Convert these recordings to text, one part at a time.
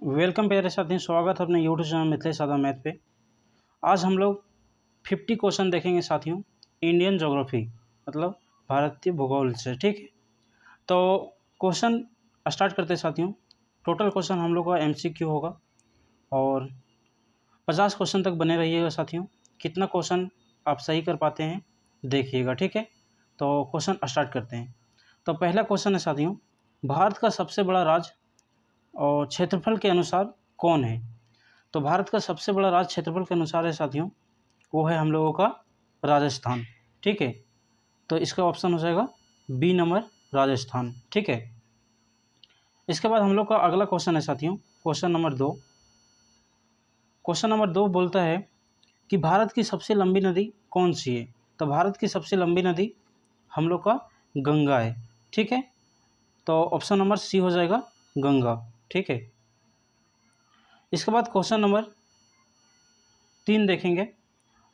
Welcome प्यारे साथियों, स्वागत है अपने YouTube channel Mithilesh Yadav math पे। आज हम लोग 50 क्वेश्चन देखेंगे साथियों, इंडियन ज्योग्राफी मतलब भारतीय भूगोल से। ठीक है, तो क्वेश्चन स्टार्ट करते हैं साथियों। टोटल क्वेश्चन हम लोग का एमसीक्यू होगा और 50 क्वेश्चन तक बने रहिएगा साथियों। कितना क्वेश्चन आप सही कर पाते हैं देखिएगा। ठीक है, तो क्वेश्चन स्टार्ट करते हैं। तो पहला क्वेश्चन है साथियों, भारत का सबसे बड़ा राज्य और क्षेत्रफल के अनुसार कौन है? तो भारत का सबसे बड़ा राज्य क्षेत्रफल के अनुसार है साथियों, वो है हम लोगों का राजस्थान। ठीक है, तो इसका ऑप्शन हो जाएगा बी नंबर, राजस्थान। ठीक है, इसके बाद हम लोग का अगला क्वेश्चन है साथियों, क्वेश्चन नंबर 2। क्वेश्चन नंबर 2 बोलता है कि भारत की सबसे लंबी नदी कौन सी है? तो भारत की सबसे लंबी नदी हम लोग का गंगा है। ठीक है, तो ऑप्शन नंबर सी हो जाएगा गंगा। ठीक है, इसके बाद क्वेश्चन नंबर 3 देखेंगे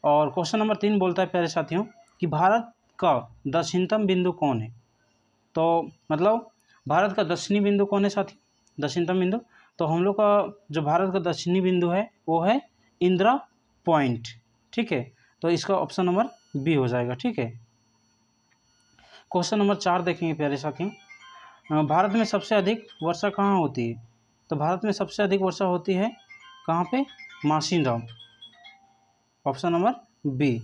और क्वेश्चन नंबर 3 बोलता है प्यारे साथियों कि भारत का दक्षिणतम बिंदु कौन है? तो मतलब भारत का दक्षिणी बिंदु कौन है साथी? दक्षिणतम बिंदु, तो हम लोग का जो भारत का दक्षिणी बिंदु है वो है इंदिरा पॉइंट। ठीक है, तो इसका ऑप्शन नंबर बी हो जाएगा। ठीक है, क्वेश्चन नंबर 4 देखेंगे प्यारे साथियों, भारत में सबसे अधिक वर्षा कहाँ होती है? तो भारत में सबसे अधिक वर्षा होती है कहाँ पे? Mawsynram, option number B.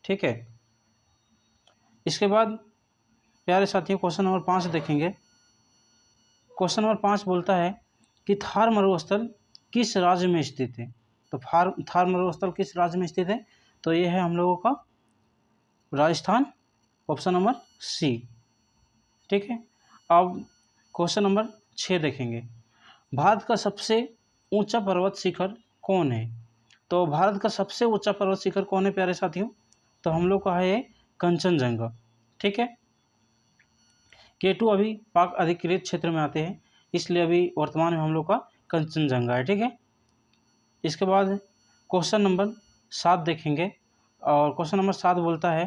ठीक है, इसके बाद प्यारे साथियों क्वेश्चन नंबर 5 देखेंगे। क्वेश्चन नंबर 5 बोलता है कि थार मरुस्थल किस राज्य में स्थित है? तो थार मरुस्थल किस राज्य में स्थित है? तो ये है हम लोगों का राजस्थान, ऑप्शन नंबर सी। ठीक है, अब क्वेश्चन नंबर 6 देखेंगे। भारत का सबसे ऊंचा पर्वत शिखर कौन है? तो भारत का सबसे ऊंचा पर्वत शिखर कौन है प्यारे साथियों? तो हम लोग का है कंचनजंगा। ठीक है, केटू अभी पाक अधिकृत क्षेत्र में आते हैं, इसलिए अभी वर्तमान में हम लोग का कंचनजंगा है। ठीक है, इसके बाद क्वेश्चन नंबर 7 देखेंगे और क्वेश्चन नंबर 7 बोलता है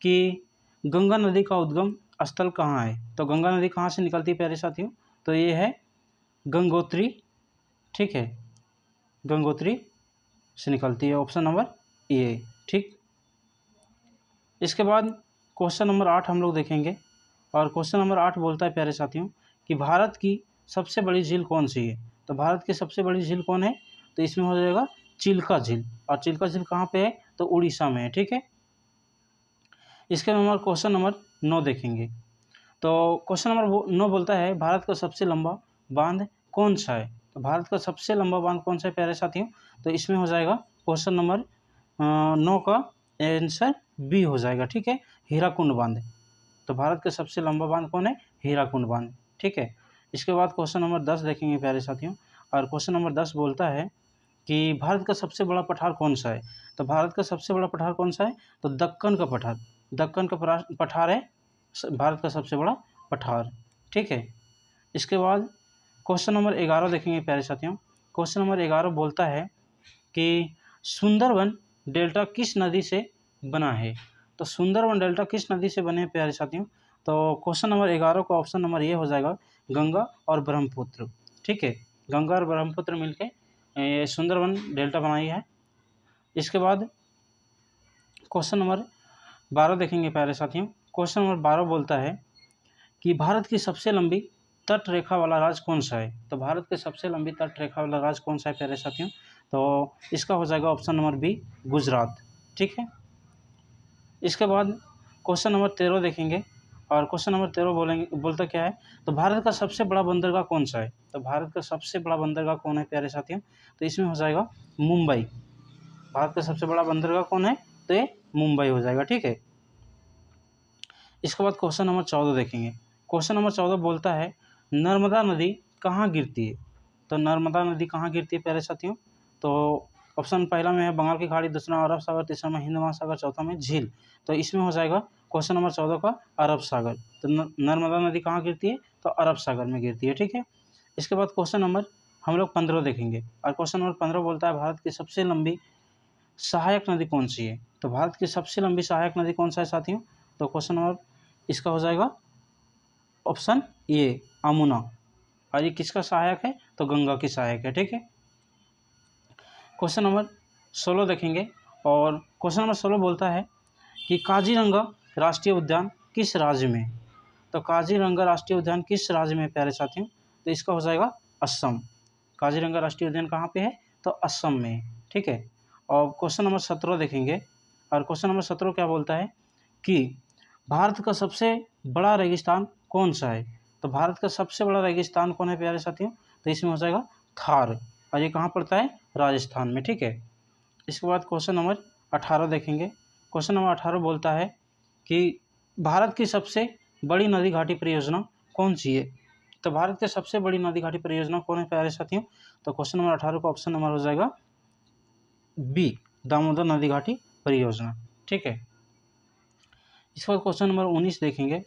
कि गंगा नदी का उद्गम स्थल कहाँ है? तो गंगा नदी कहाँ से निकलती है प्यारे साथियों? तो ये है गंगोत्री। ठीक है, गंगोत्री से निकलती है, ऑप्शन नंबर ए। ठीक, इसके बाद क्वेश्चन नंबर 8 हम लोग देखेंगे और क्वेश्चन नंबर 8 बोलता है प्यारे साथियों कि भारत की सबसे बड़ी झील कौन सी है? तो भारत की सबसे बड़ी झील कौन है? तो इसमें हो जाएगा चिल्का झील, और चिल्का झील कहाँ पे है? तो उड़ीसा में है। ठीक है, इसके नंबर क्वेश्चन नंबर 9 देखेंगे। तो क्वेश्चन नंबर 9 बोलता है भारत का सबसे लंबा बांध कौन सा है? तो भारत का सबसे लंबा बांध कौन सा है प्यारे साथियों? तो इसमें हो जाएगा क्वेश्चन नंबर 9 का आंसर बी हो जाएगा। ठीक है, हीराकुंड बांध। तो भारत का सबसे लंबा बांध कौन है? हीराकुंड बांध। ठीक है, इसके बाद क्वेश्चन नंबर 10 देखेंगे प्यारे साथियों और क्वेश्चन नंबर 10 बोलता है कि भारत का सबसे बड़ा पठार कौन सा है? तो भारत का सबसे बड़ा पठार कौन सा है? तो दक्कन का पठार। दक्कन का पठार है भारत का सबसे बड़ा पठार। ठीक है, इसके बाद क्वेश्चन नंबर 11 देखेंगे प्यारे साथियों। क्वेश्चन नंबर 11 बोलता है कि सुंदरवन डेल्टा किस नदी से बना है? तो सुंदरवन डेल्टा किस नदी से बने हैं प्यारे साथियों? तो क्वेश्चन नंबर 11 का ऑप्शन नंबर ये हो जाएगा गंगा और ब्रह्मपुत्र। ठीक है, गंगा और ब्रह्मपुत्र मिलकर सुंदरवन डेल्टा बनाई है। इसके बाद क्वेश्चन नंबर 12 देखेंगे प्यारे साथियों। क्वेश्चन नंबर 12 बोलता है कि भारत की सबसे लंबी तट रेखा वाला राज्य कौन सा है? तो भारत के सबसे लंबी तट रेखा वाला राज्य कौन सा है प्यारे साथियों? तो इसका हो जाएगा ऑप्शन नंबर बी, गुजरात। ठीक है, इसके बाद क्वेश्चन नंबर 13 देखेंगे और क्वेश्चन नंबर 13 बोलता क्या है? तो भारत का सबसे बड़ा बंदरगाह कौन सा है? तो भारत का सबसे बड़ा बंदरगाह कौन है प्यारे साथियों? तो इसमें हो जाएगा मुंबई। भारत का सबसे बड़ा बंदरगाह कौन है? तो ये मुंबई हो जाएगा। ठीक है, इसके बाद क्वेश्चन नंबर 14 देखेंगे। क्वेश्चन नंबर 14 बोलता है नर्मदा नदी कहाँ गिरती है? तो नर्मदा नदी कहाँ गिरती है प्यारे साथियों? तो ऑप्शन पहला में है बंगाल की खाड़ी, दूसरा अरब सागर, तीसरा में हिंद महासागर, चौथा में झील। तो इसमें हो जाएगा क्वेश्चन नंबर 14 का अरब सागर। तो नर्मदा नदी कहाँ गिरती है? तो अरब सागर में गिरती है। ठीक है, इसके बाद क्वेश्चन नंबर हम लोग 15 देखेंगे और क्वेश्चन नंबर 15 बोलता है भारत की सबसे लंबी सहायक नदी कौन सी है? तो भारत की सबसे लंबी सहायक नदी कौन सा है साथियों? तो क्वेश्चन नंबर इसका हो जाएगा ऑप्शन ए, अमुना। और ये किसका सहायक है? तो गंगा की सहायक है। ठीक है। क्वेश्चन नंबर 16 देखेंगे और क्वेश्चन नंबर 16 बोलता है कि काजीरंगा राष्ट्रीय उद्यान किस राज्य में है? तो काजीरंगा राष्ट्रीय उद्यान किस राज्य में है प्यारे साथियों? तो इसका हो जाएगा असम। काजीरंगा राष्ट्रीय उद्यान कहाँ पे है? तो असम में है। ठीक है। और क्वेश्चन नंबर 17 देखेंगे और क्वेश्चन नंबर 17 क्या बोलता है कि भारत का सबसे बड़ा रेगिस्तान कौन सा है? तो भारत का सबसे बड़ा रेगिस्तान कौन है प्यारे साथियों? तो इसमें हो जाएगा थार, और ये कहाँ पड़ता है? राजस्थान में। ठीक है। इसके बाद क्वेश्चन नंबर 18 देखेंगे। क्वेश्चन नंबर 18 बोलता है कि भारत की सबसे बड़ी नदी घाटी परियोजना कौन सी है? तो भारत की सबसे बड़ी नदी घाटी परियोजना कौन है प्यारे साथियों? तो क्वेश्चन नंबर 18 का ऑप्शन नंबर हो जाएगा बी, दामोदर नदी घाटी परियोजना। ठीक है। इसके बाद क्वेश्चन नंबर 19 देखेंगे।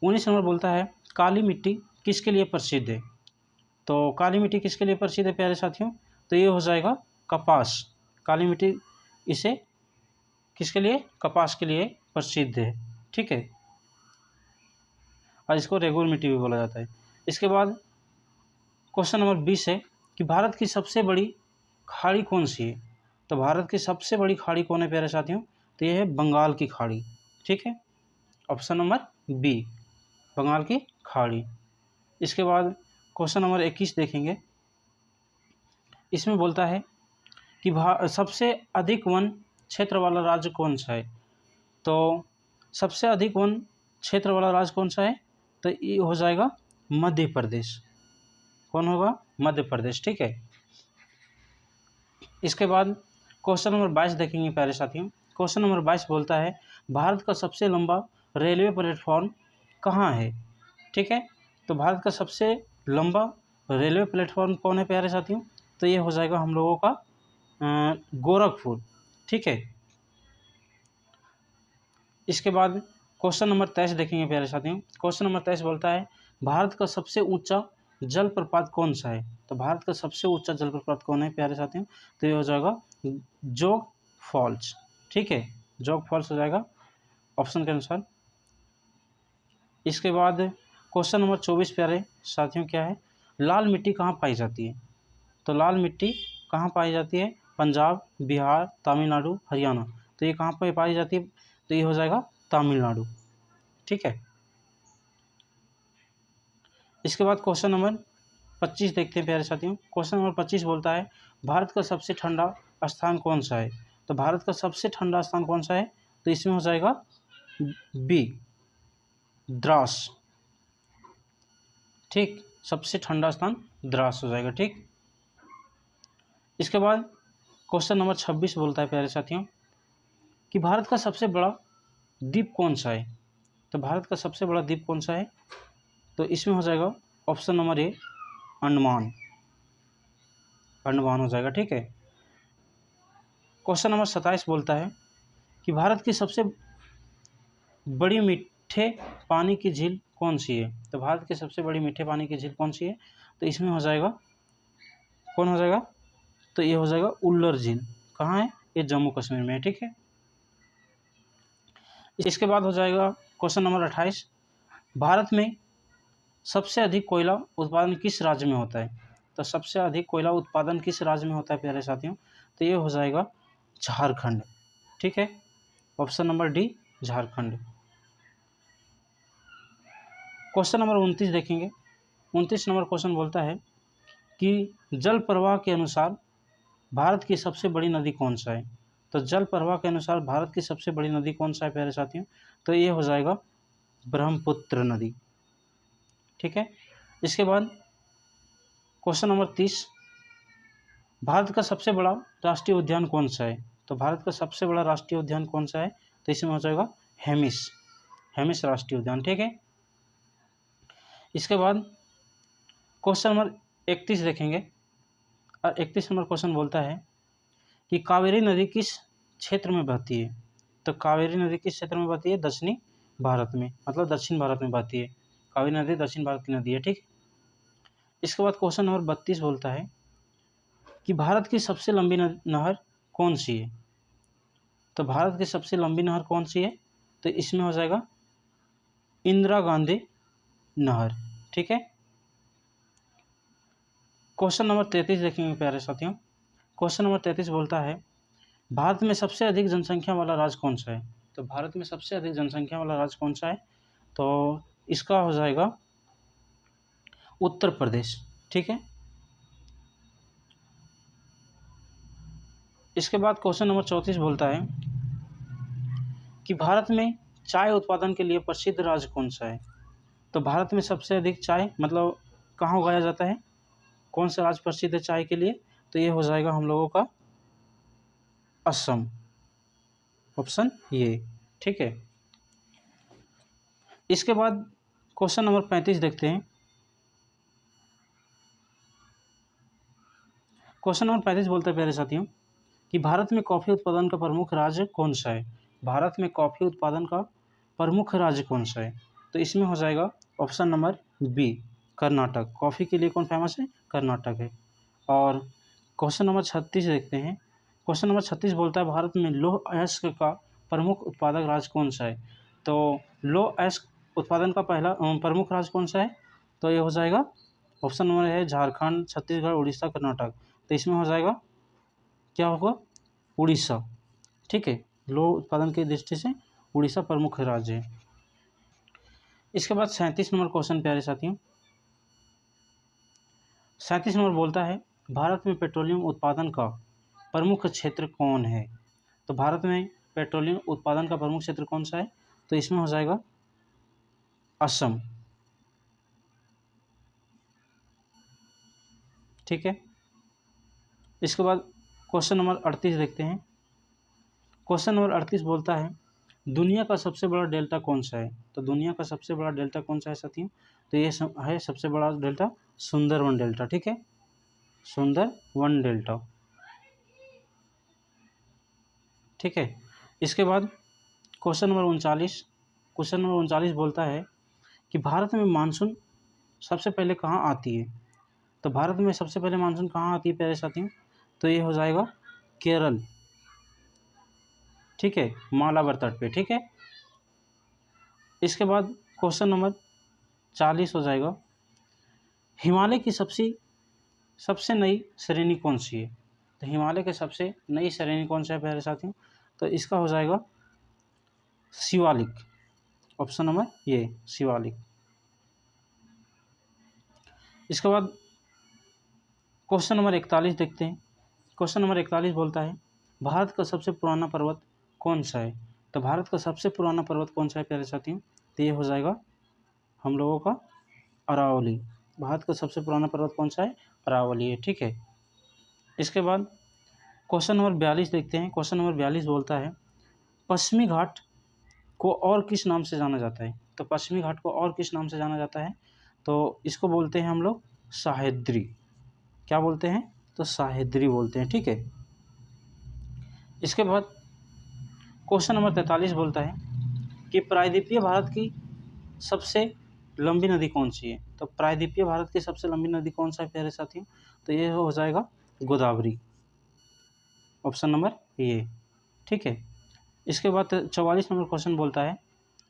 19 नंबर बोलता है काली मिट्टी किसके लिए प्रसिद्ध है? तो काली मिट्टी किसके लिए प्रसिद्ध है प्यारे साथियों? तो ये हो जाएगा कपास। काली मिट्टी इसे किसके लिए? कपास के लिए प्रसिद्ध है। ठीक है। और इसको रेगुलर मिट्टी भी बोला जाता है। इसके बाद क्वेश्चन नंबर 20 है कि भारत की सबसे बड़ी खाड़ी कौन सी है? तो भारत की सबसे बड़ी खाड़ी कौन है प्यारे साथियों? तो ये है बंगाल की खाड़ी। ठीक है। ऑप्शन नंबर बी, बंगाल की खाड़ी। इसके बाद क्वेश्चन नंबर 21 देखेंगे। इसमें बोलता है कि सबसे अधिक वन क्षेत्र वाला राज्य कौन सा है? तो सबसे अधिक वन क्षेत्र वाला राज्य कौन सा है? तो ये हो जाएगा मध्य प्रदेश। कौन होगा? मध्य प्रदेश। ठीक है। इसके बाद क्वेश्चन नंबर 22 देखेंगे प्यारे साथियों। क्वेश्चन नंबर 22 बोलता है भारत का सबसे लंबा रेलवे प्लेटफॉर्म कहाँ है? ठीक है। तो भारत का सबसे लंबा रेलवे प्लेटफॉर्म कौन है प्यारे साथियों? तो ये हो जाएगा हम लोगों का गोरखपुर। ठीक है। इसके बाद क्वेश्चन नंबर 23 देखेंगे प्यारे साथियों। क्वेश्चन नंबर 23 बोलता है भारत का सबसे ऊंचा जलप्रपात कौन सा है? तो भारत का सबसे ऊंचा जलप्रपात कौन है प्यारे साथियों? तो ये हो जाएगा जोग फॉल्स। ठीक है। जोग फॉल्स हो जाएगा ऑप्शन के अनुसार। इसके बाद क्वेश्चन नंबर 24 प्यारे साथियों क्या है? लाल मिट्टी कहाँ पाई जाती है? तो लाल मिट्टी कहाँ पाई जाती है? पंजाब, बिहार, तमिलनाडु, हरियाणा। तो ये कहाँ पर पाई जाती है? तो ये हो जाएगा तमिलनाडु। ठीक है। इसके बाद क्वेश्चन नंबर 25 देखते हैं प्यारे साथियों। क्वेश्चन नंबर 25 बोलता है भारत का सबसे ठंडा स्थान कौन सा है? तो भारत का सबसे ठंडा स्थान कौन सा है? तो इसमें हो जाएगा बी, द्रास। ठीक। सबसे ठंडा स्थान द्रास हो जाएगा। ठीक। इसके बाद क्वेश्चन नंबर 26 बोलता है प्यारे साथियों कि भारत का सबसे बड़ा द्वीप कौन सा है? तो भारत का सबसे बड़ा द्वीप कौन सा है? तो इसमें हो जाएगा option number A, Andaman. Andaman हो जाएगा। ठीक है। क्वेश्चन नंबर 27 बोलता है कि भारत की सबसे बड़ी मीठे पानी की झील कौन सी है? तो भारत की सबसे बड़ी मीठे पानी की झील कौन सी है? तो इसमें हो जाएगा कौन हो जाएगा? तो ये हो जाएगा उल्लर झील। कहाँ है? ये जम्मू कश्मीर में है। ठीक है। इसके बाद हो जाएगा क्वेश्चन नंबर 28 भारत में सबसे अधिक कोयला उत्पादन किस राज्य में होता है? तो सबसे अधिक कोयला उत्पादन किस राज्य में होता है प्यारे साथियों? तो ये हो जाएगा झारखंड। ठीक है। Option number D, Jharkhand. Question number 29 देखेंगे। 29 नंबर क्वेश्चन बोलता है कि जल प्रवाह के अनुसार भारत की सबसे बड़ी नदी कौन सा है? तो जल प्रवाह के अनुसार भारत की सबसे बड़ी नदी कौन सा है प्यारे साथियों? तो ये हो जाएगा ब्रह्मपुत्र नदी। ठीक है। इसके बाद क्वेश्चन नंबर 30 भारत का सबसे बड़ा राष्ट्रीय उद्यान कौन सा है? तो भारत का सबसे बड़ा राष्ट्रीय उद्यान कौन सा है? तो इसमें हो जाएगा हेमिस। हेमिस राष्ट्रीय उद्यान। ठीक है। इसके बाद क्वेश्चन नंबर 31 देखेंगे और 31 नंबर क्वेश्चन बोलता है कि कावेरी नदी किस क्षेत्र में बहती है? तो कावेरी नदी किस क्षेत्र में बहती है? दक्षिणी भारत में, मतलब दक्षिण भारत में बहती है। कावेरी नदी दक्षिण भारत की नदी है। ठीक। इसके बाद क्वेश्चन नंबर 32 बोलता है कि भारत की सबसे लंबी नहर कौन सी है? तो भारत की सबसे लंबी नहर कौन सी है? तो इसमें हो जाएगा इंदिरा गांधी नहर। ठीक है। क्वेश्चन नंबर 33 देखेंगे प्यारे साथियों। क्वेश्चन नंबर 33 बोलता है भारत में सबसे अधिक जनसंख्या वाला राज्य कौन सा है। तो भारत में सबसे अधिक जनसंख्या वाला राज्य कौन सा है, तो इसका हो जाएगा उत्तर प्रदेश, ठीक है। इसके बाद क्वेश्चन नंबर 34 बोलता है कि भारत में चाय उत्पादन के लिए प्रसिद्ध राज्य कौन सा है। तो भारत में सबसे अधिक चाय मतलब कहाँ उगाया जाता है, कौन सा राज्य प्रसिद्ध है चाय के लिए, तो ये हो जाएगा हम लोगों का असम, ऑप्शन ये, ठीक है। इसके बाद क्वेश्चन नंबर 35 देखते हैं। क्वेश्चन नंबर 35 बोलते हैं प्यारे साथियों कि भारत में कॉफ़ी उत्पादन का प्रमुख राज्य कौन सा है। भारत में कॉफ़ी उत्पादन का प्रमुख राज्य कौन सा है, तो इसमें हो जाएगा option number B, Karnataka. Coffee के लिए कौन फेमस है, कर्नाटक है। और क्वेश्चन नंबर 36 देखते हैं। क्वेश्चन नंबर 36 बोलता है भारत में लौह अयस्क का प्रमुख उत्पादक राज्य कौन सा है। तो लौह अयस्क उत्पादन का पहला प्रमुख राज्य कौन सा है, तो ये हो जाएगा ऑप्शन नंबर है झारखंड, छत्तीसगढ़, उड़ीसा, कर्नाटक। तो इसमें हो जाएगा क्या होगा, उड़ीसा, ठीक है। लौह उत्पादन की दृष्टि से उड़ीसा प्रमुख राज्य है। इसके बाद 37 नंबर क्वेश्चन प्यारे साथियों। 37 नंबर बोलता है भारत में पेट्रोलियम उत्पादन का प्रमुख क्षेत्र कौन है। तो भारत में पेट्रोलियम उत्पादन का प्रमुख क्षेत्र कौन सा है, तो इसमें हो जाएगा असम, ठीक है। इसके बाद क्वेश्चन नंबर 38 देखते हैं। क्वेश्चन नंबर 38 बोलता है दुनिया का सबसे बड़ा डेल्टा कौन सा है। तो दुनिया का सबसे बड़ा डेल्टा कौन सा है साथियों, तो ये है सबसे बड़ा डेल्टा सुंदरवन डेल्टा, ठीक है, सुंदरवन डेल्टा, ठीक है। इसके बाद क्वेश्चन नंबर 39 बोलता है कि भारत में मानसून सबसे पहले कहाँ आती है। तो भारत में सबसे पहले मानसून कहाँ आती है प्यारे साथियों, तो ये हो जाएगा केरल, ठीक है, मालाबार तट पे, ठीक है। इसके बाद क्वेश्चन नंबर 40 हो जाएगा हिमालय की सबसे नई श्रेणी कौन सी है। तो हिमालय के सबसे नई श्रेणी कौन सा है प्यारे साथियों, तो इसका हो जाएगा शिवालिक, ऑप्शन नंबर ये शिवालिक। इसके बाद क्वेश्चन नंबर 41 देखते हैं। क्वेश्चन नंबर 41 बोलता है भारत का सबसे पुराना पर्वत कौन सा है। तो भारत का सबसे पुराना पर्वत कौन सा है प्यारे साथियों, तो ये हो जाएगा हम लोगों का अरावली। भारत का सबसे पुराना पर्वत कौन सा है, अरावली है, ठीक है। इसके बाद क्वेश्चन नंबर 42 देखते हैं। क्वेश्चन नंबर 42 बोलता है पश्चिमी घाट को और किस नाम से जाना जाता है। तो पश्चिमी घाट को और किस नाम से जाना जाता है, तो इसको बोलते हैं हम लोग सह्याद्री। क्या बोलते हैं, तो सह्याद्री बोलते हैं, ठीक है। इसके बाद क्वेश्चन नंबर 43 बोलता है कि प्रायद्वीपीय भारत की सबसे लंबी नदी कौन सी है। तो प्रायद्वीपीय भारत की सबसे लंबी नदी कौन सा है प्यारे साथियों, तो ये हो जाएगा गोदावरी, ऑप्शन नंबर ये, ठीक है। इसके बाद 44 नंबर क्वेश्चन बोलता है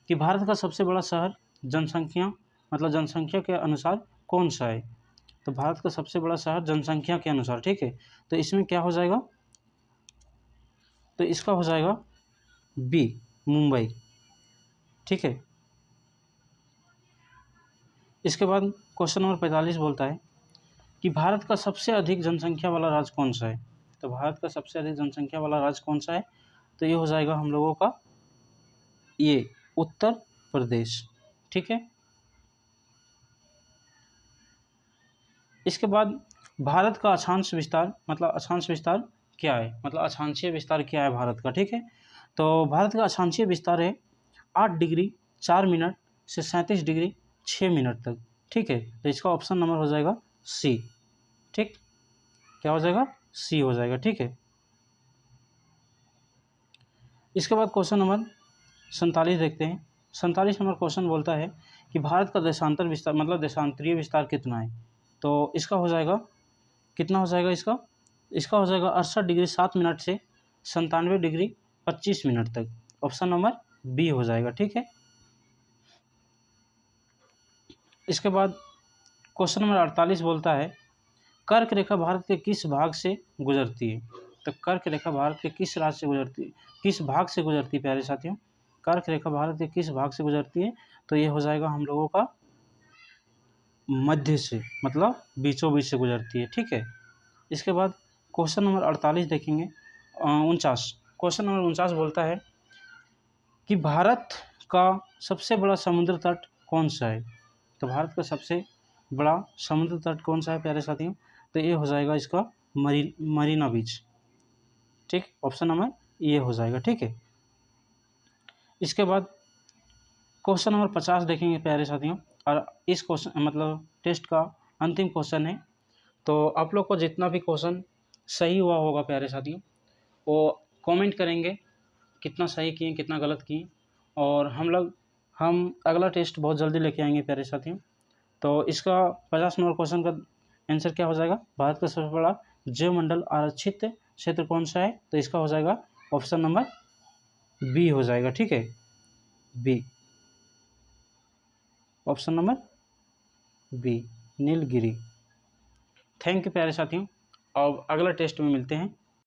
कि भारत का सबसे बड़ा शहर जनसंख्या के अनुसार कौन सा है। तो भारत का सबसे बड़ा शहर जनसंख्या के अनुसार, ठीक है। तो इसमें क्या हो जाएगा, तो इसका हो जाएगा बी, मुंबई, ठीक है। इसके बाद क्वेश्चन नंबर 45 बोलता है कि भारत का सबसे अधिक जनसंख्या वाला राज्य कौन सा है। तो भारत का सबसे अधिक जनसंख्या वाला राज्य कौन सा है, तो ये हो जाएगा हम लोगों का ये उत्तर प्रदेश, ठीक है। इसके बाद भारत का अक्षांश विस्तार क्या है, मतलब अक्षांशीय विस्तार क्या है भारत का, ठीक है। तो भारत का अक्षांशीय विस्तार है 8 डिग्री 4 मिनट से 37 डिग्री 6 मिनट तक, ठीक है। तो इसका ऑप्शन नंबर हो जाएगा सी, ठीक, क्या हो जाएगा, सी हो जाएगा, ठीक है। इसके बाद क्वेश्चन नंबर 47 देखते हैं। 47 नंबर क्वेश्चन बोलता है कि भारत का देशांतर विस्तार देशांतरीय विस्तार कितना है। तो इसका हो जाएगा कितना हो जाएगा, इसका हो जाएगा 68 डिग्री 7 मिनट से 97 डिग्री 25 मिनट तक, ऑप्शन नंबर बी हो जाएगा, ठीक है। इसके बाद क्वेश्चन नंबर 48 बोलता है कर्क रेखा भारत के किस भाग से गुजरती है। तो कर्क रेखा भारत के किस राज्य से गुजरती है, किस भाग से गुजरती है प्यारे साथियों। कर्क रेखा भारत के किस भाग से गुजरती है, तो ये हो जाएगा हम लोगों का मध्य से, मतलब बीचों बीच से गुजरती है, ठीक है। इसके बाद क्वेश्चन नंबर 48 देखेंगे, 49। क्वेश्चन नंबर 49 बोलता है कि भारत का सबसे बड़ा समुद्र तट कौन सा है। तो भारत का सबसे बड़ा समुद्र तट कौन सा है प्यारे साथियों, तो ये हो जाएगा इसका मरीना बीच, ठीक। ऑप्शन नंबर ये हो जाएगा, ठीक है। इसके बाद क्वेश्चन नंबर 50 देखेंगे प्यारे साथियों, और इस क्वेश्चन मतलब टेस्ट का अंतिम क्वेश्चन है। तो आप लोग को जितना भी क्वेश्चन सही हुआ होगा प्यारे साथियों, वो कमेंट करेंगे कितना सही किए कितना गलत किए, और हम अगला टेस्ट बहुत जल्दी लेके आएंगे प्यारे साथियों। तो इसका 50 नंबर क्वेश्चन का आंसर क्या हो जाएगा, भारत का सबसे बड़ा जैव मंडल आरक्षित क्षेत्र कौन सा है, तो इसका हो जाएगा ऑप्शन नंबर बी हो जाएगा, ठीक है, B, option number B, Nilgiri. Thank you प्यारे साथियों, अब अगला टेस्ट में मिलते हैं।